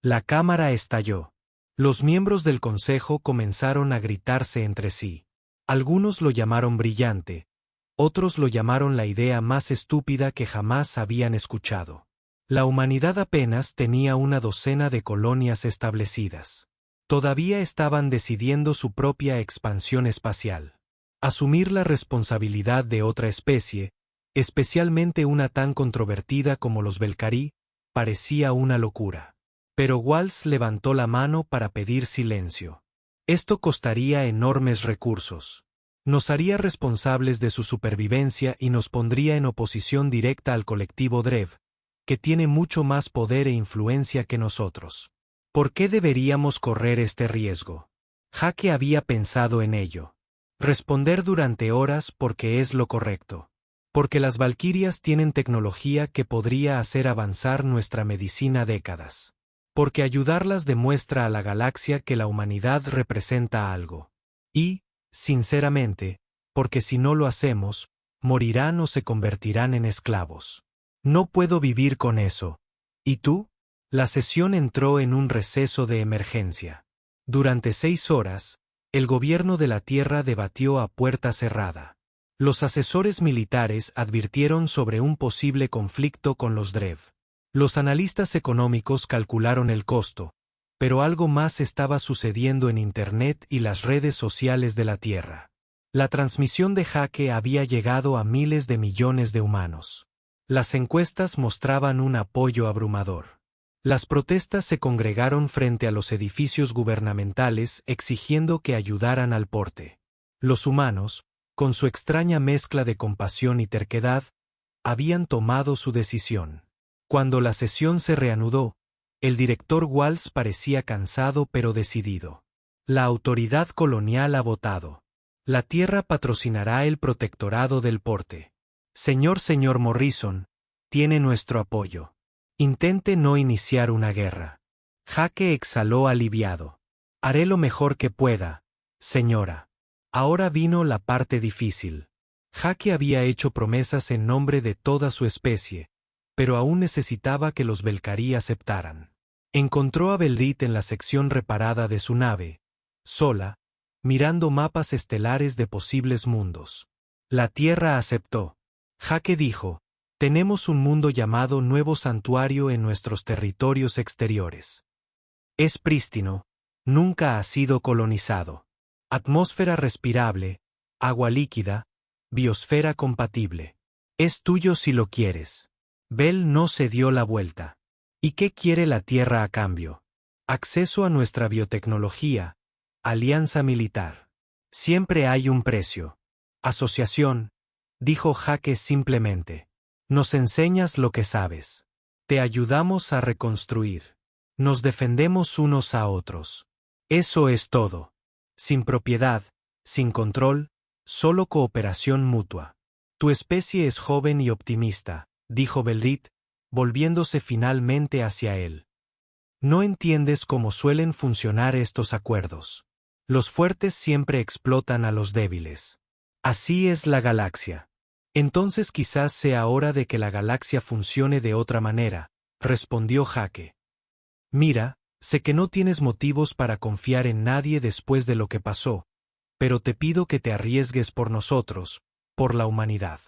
A: La cámara estalló. Los miembros del consejo comenzaron a gritarse entre sí. Algunos lo llamaron brillante, otros lo llamaron la idea más estúpida que jamás habían escuchado. La humanidad apenas tenía una docena de colonias establecidas. Todavía estaban decidiendo su propia expansión espacial. Asumir la responsabilidad de otra especie, especialmente una tan controvertida como los Belcarí, parecía una locura. Pero Walls levantó la mano para pedir silencio. Esto costaría enormes recursos. Nos haría responsables de su supervivencia y nos pondría en oposición directa al colectivo Drev, que tiene mucho más poder e influencia que nosotros. ¿Por qué deberíamos correr este riesgo? Jake había pensado en ello. Responder durante horas porque es lo correcto. Porque las valquirias tienen tecnología que podría hacer avanzar nuestra medicina décadas. Porque ayudarlas demuestra a la galaxia que la humanidad representa algo. Y, sinceramente, porque si no lo hacemos, morirán o se convertirán en esclavos. No puedo vivir con eso. ¿Y tú? La sesión entró en un receso de emergencia. Durante 6 horas, el gobierno de la Tierra debatió a puerta cerrada. Los asesores militares advirtieron sobre un posible conflicto con los Drev. Los analistas económicos calcularon el costo, pero algo más estaba sucediendo en Internet y las redes sociales de la Tierra. La transmisión de Jake había llegado a miles de millones de humanos. Las encuestas mostraban un apoyo abrumador. Las protestas se congregaron frente a los edificios gubernamentales exigiendo que ayudaran al porte. Los humanos, con su extraña mezcla de compasión y terquedad, habían tomado su decisión. Cuando la sesión se reanudó, el director Walls parecía cansado pero decidido. La autoridad colonial ha votado. La Tierra patrocinará el protectorado del porte. Señor Morrison, tiene nuestro apoyo. Intente no iniciar una guerra. Jake exhaló aliviado. Haré lo mejor que pueda, señora. Ahora vino la parte difícil. Jake había hecho promesas en nombre de toda su especie, pero aún necesitaba que los Belcarí aceptaran. Encontró a Belrit en la sección reparada de su nave, sola, mirando mapas estelares de posibles mundos. La Tierra aceptó. Jake dijo: tenemos un mundo llamado Nuevo Santuario en nuestros territorios exteriores. Es prístino, nunca ha sido colonizado. Atmósfera respirable, agua líquida, biosfera compatible. Es tuyo si lo quieres. Bell no se dio la vuelta. ¿Y qué quiere la Tierra a cambio? Acceso a nuestra biotecnología, alianza militar. Siempre hay un precio. Asociación, dijo Jake simplemente. Nos enseñas lo que sabes. Te ayudamos a reconstruir. Nos defendemos unos a otros. Eso es todo. Sin propiedad, sin control, solo cooperación mutua. Tu especie es joven y optimista, dijo Belrit, volviéndose finalmente hacia él. No entiendes cómo suelen funcionar estos acuerdos. Los fuertes siempre explotan a los débiles. Así es la galaxia. Entonces quizás sea hora de que la galaxia funcione de otra manera, respondió Jake. Mira, sé que no tienes motivos para confiar en nadie después de lo que pasó, pero te pido que te arriesgues por nosotros, por la humanidad.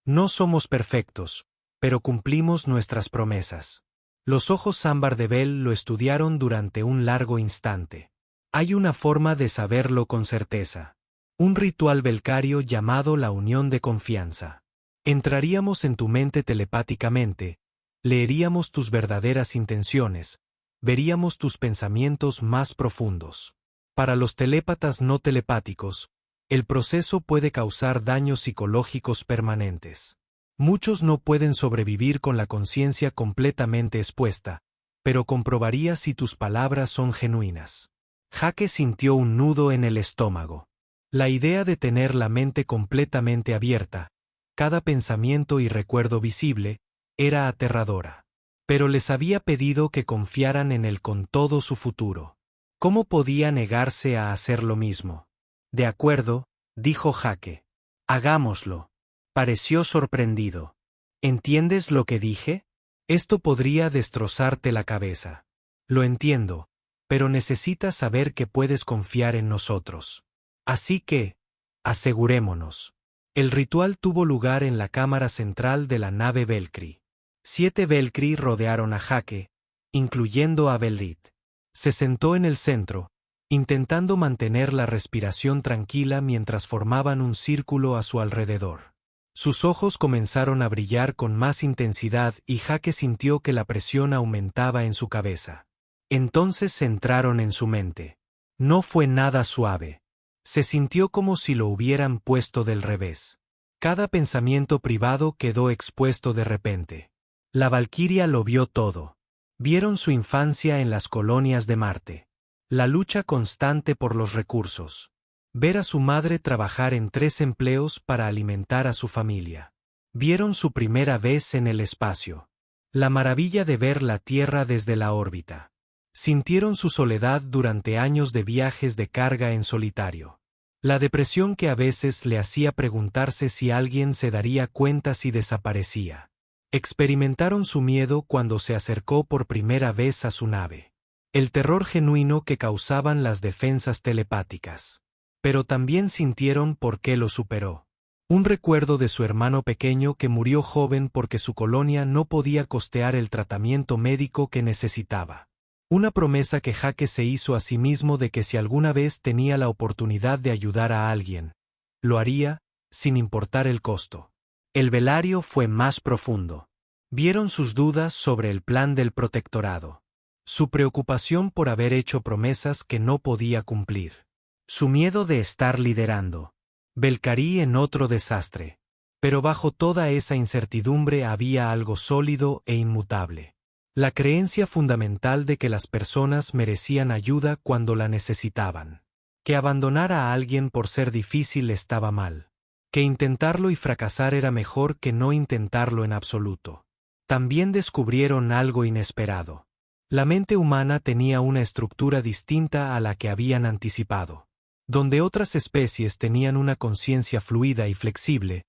A: No somos perfectos, pero cumplimos nuestras promesas. Los ojos ámbar de Bell lo estudiaron durante un largo instante. Hay una forma de saberlo con certeza. Un ritual belcario llamado la unión de confianza. Entraríamos en tu mente telepáticamente, leeríamos tus verdaderas intenciones, veríamos tus pensamientos más profundos. Para los telépatas no telepáticos, el proceso puede causar daños psicológicos permanentes. Muchos no pueden sobrevivir con la conciencia completamente expuesta, pero comprobaría si tus palabras son genuinas. Jake sintió un nudo en el estómago. La idea de tener la mente completamente abierta, cada pensamiento y recuerdo visible, era aterradora. Pero les había pedido que confiaran en él con todo su futuro. ¿Cómo podía negarse a hacer lo mismo? De acuerdo, dijo Jake. Hagámoslo. Pareció sorprendido. ¿Entiendes lo que dije? Esto podría destrozarte la cabeza. Lo entiendo, pero necesitas saber que puedes confiar en nosotros. Así que, asegurémonos. El ritual tuvo lugar en la cámara central de la nave Belcry. 7 Belcry rodearon a Jake, incluyendo a Belrit. Se sentó en el centro, intentando mantener la respiración tranquila mientras formaban un círculo a su alrededor. Sus ojos comenzaron a brillar con más intensidad y Jake sintió que la presión aumentaba en su cabeza. Entonces entraron en su mente. No fue nada suave. Se sintió como si lo hubieran puesto del revés. Cada pensamiento privado quedó expuesto de repente. La Valquiria lo vio todo. Vieron su infancia en las colonias de Marte. La lucha constante por los recursos. Ver a su madre trabajar en 3 empleos para alimentar a su familia. Vieron su primera vez en el espacio. La maravilla de ver la Tierra desde la órbita. Sintieron su soledad durante años de viajes de carga en solitario. La depresión que a veces le hacía preguntarse si alguien se daría cuenta si desaparecía. Experimentaron su miedo cuando se acercó por primera vez a su nave. El terror genuino que causaban las defensas telepáticas. Pero también sintieron por qué lo superó. Un recuerdo de su hermano pequeño que murió joven porque su colonia no podía costear el tratamiento médico que necesitaba. Una promesa que Jake se hizo a sí mismo de que si alguna vez tenía la oportunidad de ayudar a alguien, lo haría, sin importar el costo. El velario fue más profundo. Vieron sus dudas sobre el plan del protectorado. Su preocupación por haber hecho promesas que no podía cumplir. Su miedo de estar liderando. Belcarí en otro desastre. Pero bajo toda esa incertidumbre había algo sólido e inmutable. La creencia fundamental de que las personas merecían ayuda cuando la necesitaban. Que abandonar a alguien por ser difícil estaba mal. Que intentarlo y fracasar era mejor que no intentarlo en absoluto. También descubrieron algo inesperado. La mente humana tenía una estructura distinta a la que habían anticipado. Donde otras especies tenían una conciencia fluida y flexible,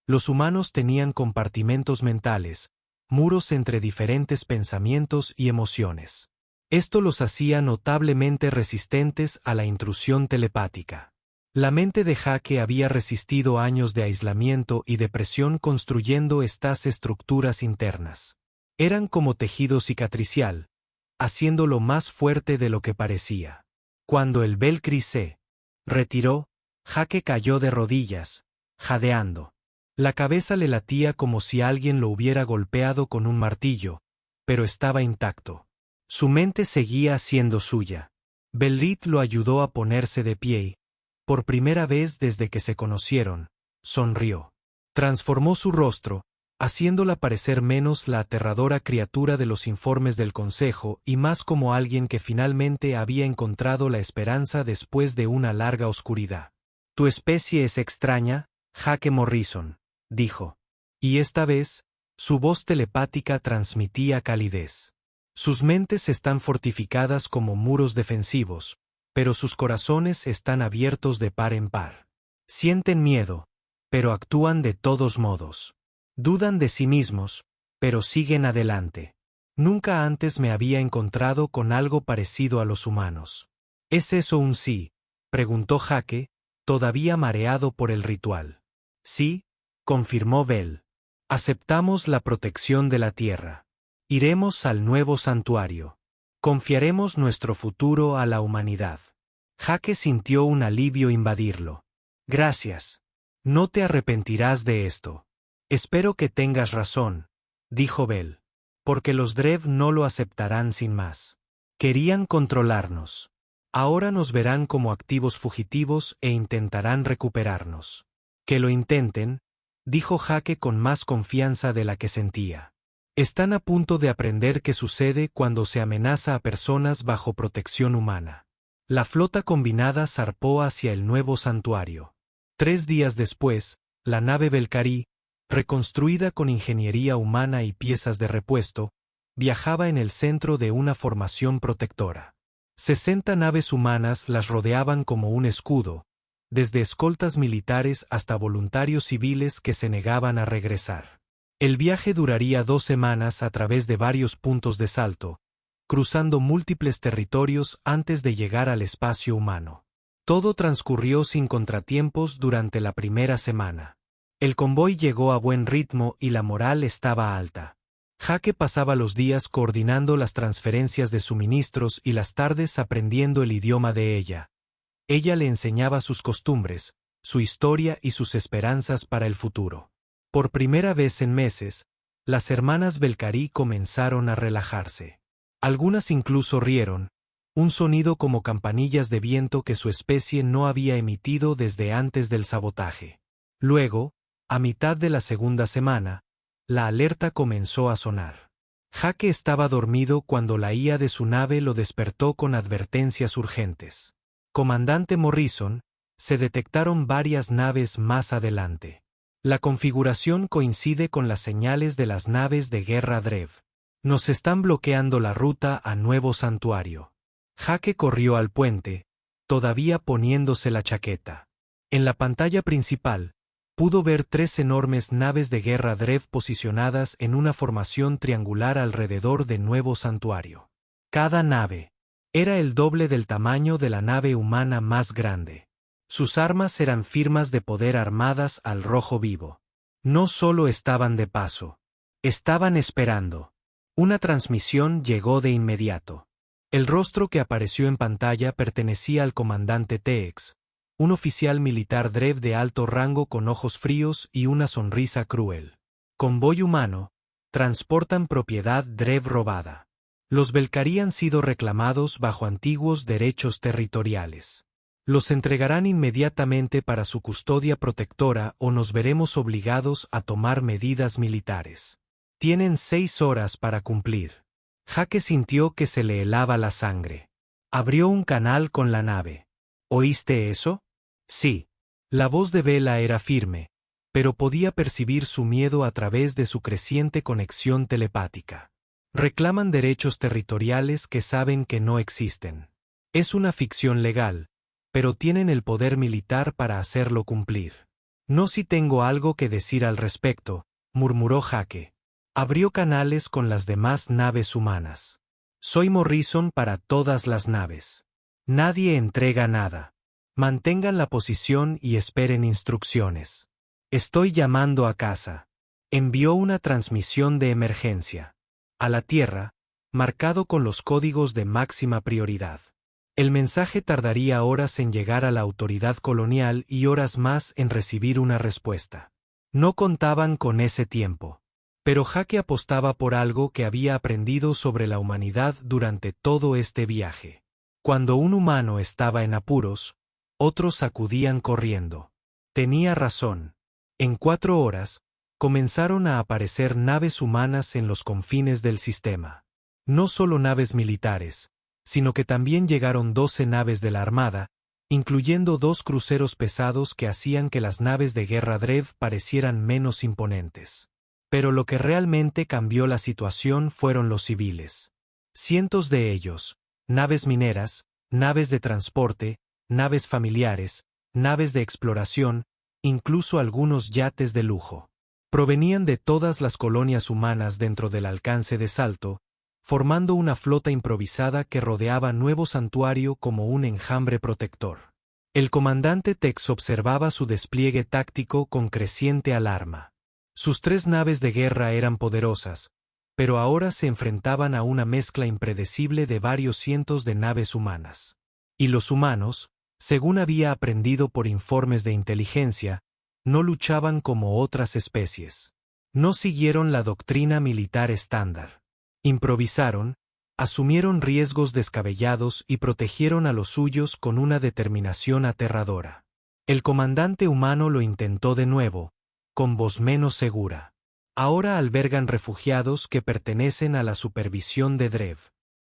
A: los humanos tenían compartimentos mentales, muros entre diferentes pensamientos y emociones. Esto los hacía notablemente resistentes a la intrusión telepática. La mente de Jake había resistido años de aislamiento y depresión construyendo estas estructuras internas. Eran como tejido cicatricial, haciéndolo más fuerte de lo que parecía. Cuando el Valkyrie se retiró, Jake cayó de rodillas, jadeando. La cabeza le latía como si alguien lo hubiera golpeado con un martillo, pero estaba intacto. Su mente seguía siendo suya. Belrit lo ayudó a ponerse de pie y, por primera vez desde que se conocieron, sonrió. Transformó su rostro, haciéndola parecer menos la aterradora criatura de los informes del Consejo y más como alguien que finalmente había encontrado la esperanza después de una larga oscuridad. «Tu especie es extraña, Jake Morrison», dijo. Y esta vez, su voz telepática transmitía calidez. Sus mentes están fortificadas como muros defensivos, pero sus corazones están abiertos de par en par. Sienten miedo, pero actúan de todos modos. Dudan de sí mismos, pero siguen adelante. Nunca antes me había encontrado con algo parecido a los humanos. ¿Es eso un sí?, preguntó Jake, todavía mareado por el ritual. Sí, confirmó Bell. Aceptamos la protección de la tierra. Iremos al nuevo santuario. Confiaremos nuestro futuro a la humanidad. Jake sintió un alivio invadirlo. Gracias. No te arrepentirás de esto. Espero que tengas razón, dijo Bell. Porque los Drev no lo aceptarán sin más. Querían controlarnos. Ahora nos verán como activos fugitivos e intentarán recuperarnos. Que lo intenten, dijo Jake con más confianza de la que sentía. Están a punto de aprender qué sucede cuando se amenaza a personas bajo protección humana. La flota combinada zarpó hacia el nuevo santuario. 3 días después, la nave Valkyrie, reconstruida con ingeniería humana y piezas de repuesto, viajaba en el centro de una formación protectora. 60 naves humanas las rodeaban como un escudo, desde escoltas militares hasta voluntarios civiles que se negaban a regresar. El viaje duraría 2 semanas a través de varios puntos de salto, cruzando múltiples territorios antes de llegar al espacio humano. Todo transcurrió sin contratiempos durante la primera semana. El convoy llegó a buen ritmo y la moral estaba alta. Jake pasaba los días coordinando las transferencias de suministros y las tardes aprendiendo el idioma de ella. Ella le enseñaba sus costumbres, su historia y sus esperanzas para el futuro. Por primera vez en meses, las hermanas Valkyrie comenzaron a relajarse. Algunas incluso rieron, un sonido como campanillas de viento que su especie no había emitido desde antes del sabotaje. Luego, a mitad de la segunda semana, la alerta comenzó a sonar. Jake estaba dormido cuando la IA de su nave lo despertó con advertencias urgentes. Comandante Morrison, se detectaron varias naves más adelante. La configuración coincide con las señales de las naves de guerra Drev. Nos están bloqueando la ruta a nuevo santuario. Jake corrió al puente, todavía poniéndose la chaqueta. En la pantalla principal, pudo ver 3 enormes naves de guerra Drev posicionadas en una formación triangular alrededor de nuevo santuario. Cada nave era el doble del tamaño de la nave humana más grande. Sus armas eran firmas de poder armadas al rojo vivo. No solo estaban de paso, estaban esperando. Una transmisión llegó de inmediato. El rostro que apareció en pantalla pertenecía al comandante Tex, un oficial militar Drev de alto rango con ojos fríos y una sonrisa cruel. Convoy humano, transportan propiedad Drev robada. Los Valkyrie han sido reclamados bajo antiguos derechos territoriales. Los entregarán inmediatamente para su custodia protectora o nos veremos obligados a tomar medidas militares. Tienen 6 horas para cumplir. Jake sintió que se le helaba la sangre. Abrió un canal con la nave. ¿Oíste eso? Sí. La voz de Bella era firme, pero podía percibir su miedo a través de su creciente conexión telepática. Reclaman derechos territoriales que saben que no existen. Es una ficción legal, pero tienen el poder militar para hacerlo cumplir. No si tengo algo que decir al respecto, murmuró Jake. Abrió canales con las demás naves humanas. Soy Morrison para todas las naves. Nadie entrega nada. Mantengan la posición y esperen instrucciones. Estoy llamando a casa. Envió una transmisión de emergencia. A la Tierra, marcado con los códigos de máxima prioridad. El mensaje tardaría horas en llegar a la autoridad colonial y horas más en recibir una respuesta. No contaban con ese tiempo. Pero Jake apostaba por algo que había aprendido sobre la humanidad durante todo este viaje. Cuando un humano estaba en apuros, otros acudían corriendo. Tenía razón. En 4 horas, comenzaron a aparecer naves humanas en los confines del sistema. No solo naves militares, sino que también llegaron 12 naves de la Armada, incluyendo 2 cruceros pesados que hacían que las naves de guerra Drev parecieran menos imponentes. Pero lo que realmente cambió la situación fueron los civiles. Cientos de ellos, naves mineras, naves de transporte, naves familiares, naves de exploración, incluso algunos yates de lujo. Provenían de todas las colonias humanas dentro del alcance de Salto, formando una flota improvisada que rodeaba Nuevo Santuario como un enjambre protector. El comandante Tex observaba su despliegue táctico con creciente alarma. Sus 3 naves de guerra eran poderosas, pero ahora se enfrentaban a una mezcla impredecible de varios cientos de naves humanas. Y los humanos, según había aprendido por informes de inteligencia, no luchaban como otras especies. No siguieron la doctrina militar estándar. Improvisaron, asumieron riesgos descabellados y protegieron a los suyos con una determinación aterradora. El comandante humano lo intentó de nuevo, con voz menos segura. Ahora albergan refugiados que pertenecen a la supervisión de Drev.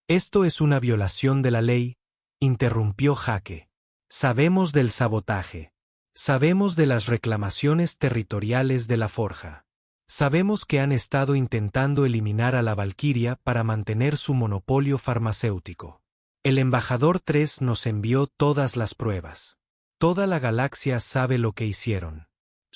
A: Esto es una violación de la ley, interrumpió Jake. Sabemos del sabotaje. Sabemos de las reclamaciones territoriales de la Forja. Sabemos que han estado intentando eliminar a la Valquiria para mantener su monopolio farmacéutico. El embajador 3 nos envió todas las pruebas. Toda la galaxia sabe lo que hicieron.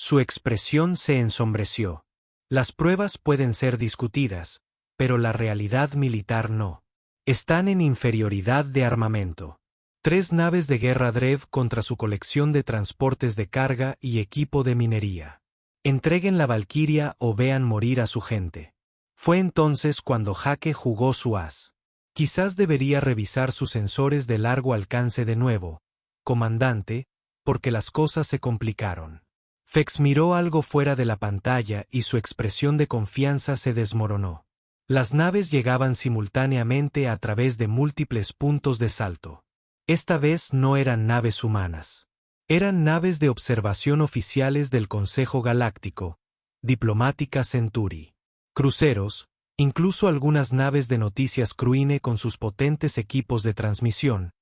A: Su expresión se ensombreció. Las pruebas pueden ser discutidas, pero la realidad militar no. Están en inferioridad de armamento. 3 naves de guerra Drev contra su colección de transportes de carga y equipo de minería. Entreguen la Valquiria o vean morir a su gente. Fue entonces cuando Jake jugó su as. Quizás debería revisar sus sensores de largo alcance de nuevo, comandante, porque las cosas se complicaron. Fex miró algo fuera de la pantalla y su expresión de confianza se desmoronó. Las naves llegaban simultáneamente a través de múltiples puntos de salto. Esta vez no eran naves humanas. Eran naves de observación oficiales del Consejo Galáctico, Diplomática Centuri. Cruceros, incluso algunas naves de noticias Cruine con sus potentes equipos de transmisión,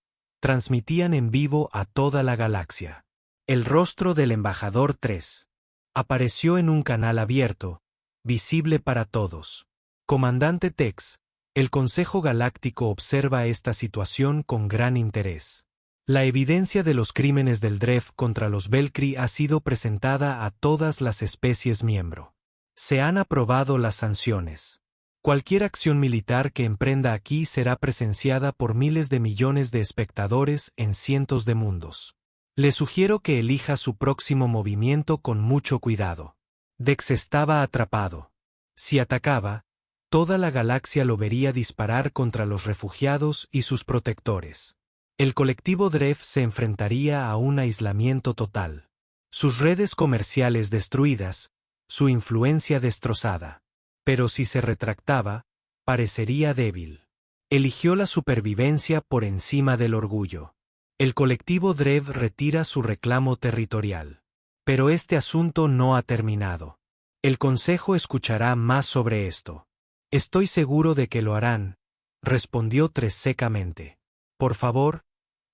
A: transmitían en vivo a toda la galaxia. El rostro del embajador 3 apareció en un canal abierto, visible para todos. Comandante Tex, el Consejo Galáctico observa esta situación con gran interés. La evidencia de los crímenes del Drev contra los Belkri ha sido presentada a todas las especies miembro. Se han aprobado las sanciones. Cualquier acción militar que emprenda aquí será presenciada por miles de millones de espectadores en cientos de mundos. Le sugiero que elija su próximo movimiento con mucho cuidado. Dex estaba atrapado. Si atacaba, toda la galaxia lo vería disparar contra los refugiados y sus protectores. El colectivo Drev se enfrentaría a un aislamiento total. Sus redes comerciales destruidas, su influencia destrozada. Pero si se retractaba, parecería débil. Eligió la supervivencia por encima del orgullo. El colectivo Drev retira su reclamo territorial. Pero este asunto no ha terminado. El Consejo escuchará más sobre esto. Estoy seguro de que lo harán, respondió Tres secamente. Por favor,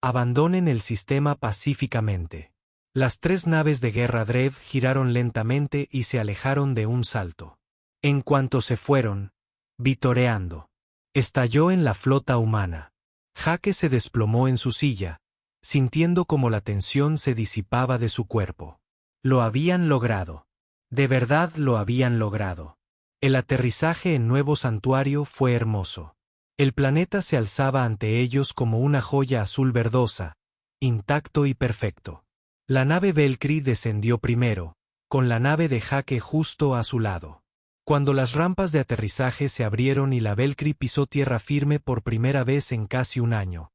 A: abandonen el sistema pacíficamente. Las 3 naves de guerra Drev giraron lentamente y se alejaron de un salto. En cuanto se fueron, vitoreando, estalló en la flota humana. Jake se desplomó en su silla, sintiendo como la tensión se disipaba de su cuerpo. Lo habían logrado. De verdad lo habían logrado. El aterrizaje en Nuevo Santuario fue hermoso. El planeta se alzaba ante ellos como una joya azul verdosa, intacto y perfecto. La nave Valkyrie descendió primero, con la nave de Jake justo a su lado. Cuando las rampas de aterrizaje se abrieron y la Valkyrie pisó tierra firme por primera vez en casi un año,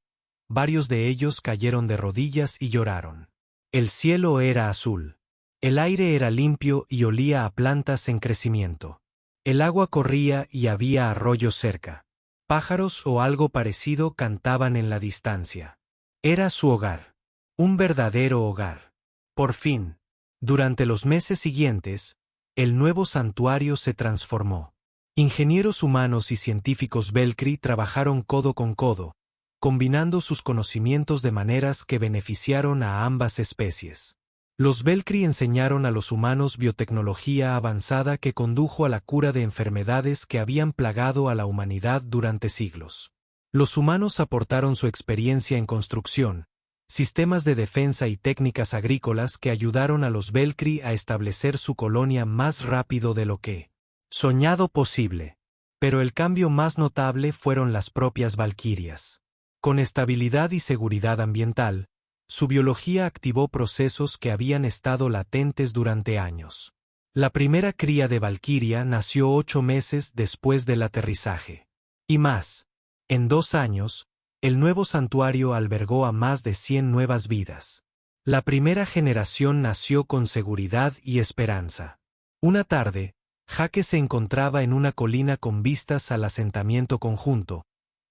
A: varios de ellos cayeron de rodillas y lloraron. El cielo era azul. El aire era limpio y olía a plantas en crecimiento. El agua corría y había arroyos cerca. Pájaros o algo parecido cantaban en la distancia. Era su hogar. Un verdadero hogar. Por fin, durante los meses siguientes, el nuevo santuario se transformó. Ingenieros humanos y científicos Valkyrie trabajaron codo con codo, combinando sus conocimientos de maneras que beneficiaron a ambas especies. Los Valkyrie enseñaron a los humanos biotecnología avanzada que condujo a la cura de enfermedades que habían plagado a la humanidad durante siglos. Los humanos aportaron su experiencia en construcción, sistemas de defensa y técnicas agrícolas que ayudaron a los Valkyrie a establecer su colonia más rápido de lo que soñado posible. Pero el cambio más notable fueron las propias valquirias. Con estabilidad y seguridad ambiental, su biología activó procesos que habían estado latentes durante años. La primera cría de valquiria nació 8 meses después del aterrizaje. Y más, en 2 años, el nuevo santuario albergó a más de 100 nuevas vidas. La primera generación nació con seguridad y esperanza. Una tarde, Jake se encontraba en una colina con vistas al asentamiento conjunto,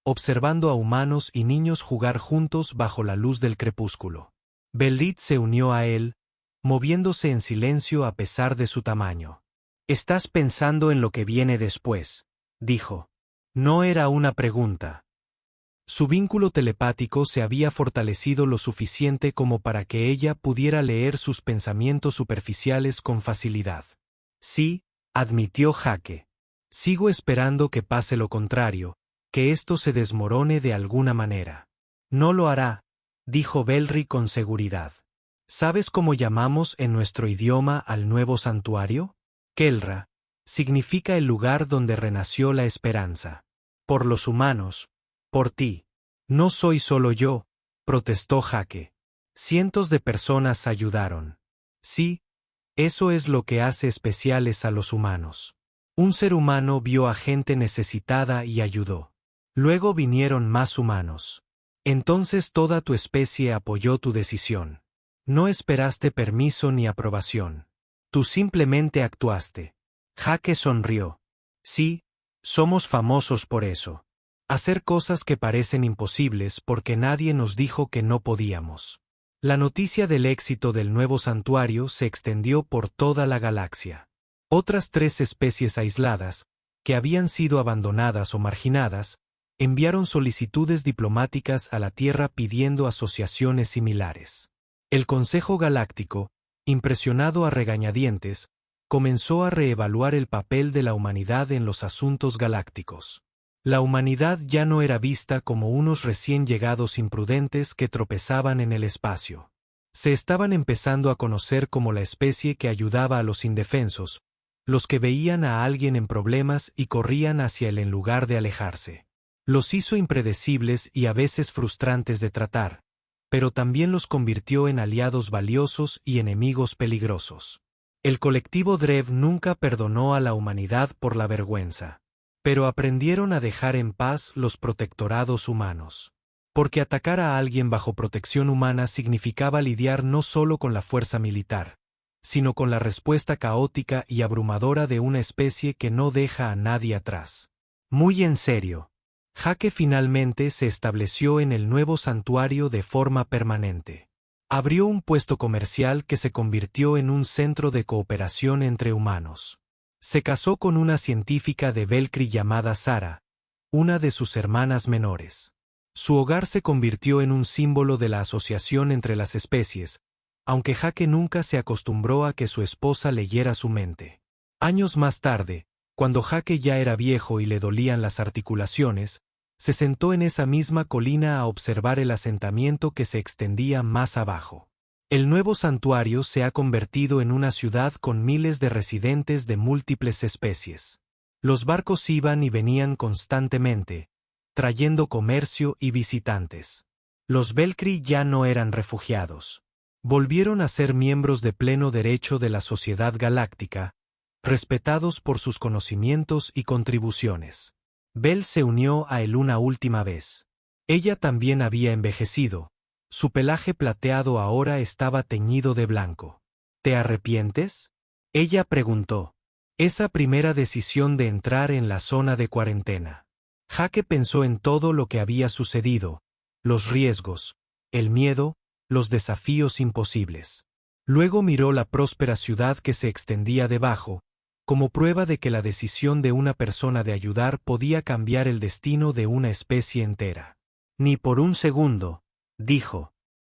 A: observando a humanos y niños jugar juntos bajo la luz del crepúsculo. Belit se unió a él, moviéndose en silencio a pesar de su tamaño. «Estás pensando en lo que viene después», dijo. No era una pregunta. Su vínculo telepático se había fortalecido lo suficiente como para que ella pudiera leer sus pensamientos superficiales con facilidad. Sí, admitió Jake. Sigo esperando que pase lo contrario, que esto se desmorone de alguna manera. No lo hará, dijo Belry con seguridad. ¿Sabes cómo llamamos en nuestro idioma al nuevo santuario? Kelra. Significa el lugar donde renació la esperanza. Por los humanos. Por ti. No soy solo yo, protestó Jake. Cientos de personas ayudaron. Sí, eso es lo que hace especiales a los humanos. Un ser humano vio a gente necesitada y ayudó. Luego vinieron más humanos. Entonces toda tu especie apoyó tu decisión. No esperaste permiso ni aprobación. Tú simplemente actuaste. Jake sonrió. Sí, somos famosos por eso. Hacer cosas que parecen imposibles porque nadie nos dijo que no podíamos. La noticia del éxito del nuevo santuario se extendió por toda la galaxia. Otras 3 especies aisladas, que habían sido abandonadas o marginadas, enviaron solicitudes diplomáticas a la Tierra pidiendo asociaciones similares. El Consejo Galáctico, impresionado a regañadientes, comenzó a reevaluar el papel de la humanidad en los asuntos galácticos. La humanidad ya no era vista como unos recién llegados imprudentes que tropezaban en el espacio. Se estaban empezando a conocer como la especie que ayudaba a los indefensos, los que veían a alguien en problemas y corrían hacia él en lugar de alejarse. Los hizo impredecibles y a veces frustrantes de tratar, pero también los convirtió en aliados valiosos y enemigos peligrosos. El colectivo Drev nunca perdonó a la humanidad por la vergüenza. Pero aprendieron a dejar en paz los protectorados humanos. Porque atacar a alguien bajo protección humana significaba lidiar no solo con la fuerza militar, sino con la respuesta caótica y abrumadora de una especie que no deja a nadie atrás. Muy en serio, Jake finalmente se estableció en el nuevo santuario de forma permanente. Abrió un puesto comercial que se convirtió en un centro de cooperación entre humanos. Se casó con una científica de Valkyrie llamada Sara, una de sus hermanas menores. Su hogar se convirtió en un símbolo de la asociación entre las especies, aunque Jake nunca se acostumbró a que su esposa leyera su mente. Años más tarde, cuando Jake ya era viejo y le dolían las articulaciones, se sentó en esa misma colina a observar el asentamiento que se extendía más abajo. El nuevo santuario se ha convertido en una ciudad con miles de residentes de múltiples especies. Los barcos iban y venían constantemente, trayendo comercio y visitantes. Los Belcry ya no eran refugiados. Volvieron a ser miembros de pleno derecho de la sociedad galáctica, respetados por sus conocimientos y contribuciones. Bell se unió a él una última vez. Ella también había envejecido. Su pelaje plateado ahora estaba teñido de blanco. ¿Te arrepientes? Ella preguntó. Esa primera decisión de entrar en la zona de cuarentena. Jake pensó en todo lo que había sucedido, los riesgos, el miedo, los desafíos imposibles. Luego miró la próspera ciudad que se extendía debajo, como prueba de que la decisión de una persona de ayudar podía cambiar el destino de una especie entera. Ni por un segundo, dijo,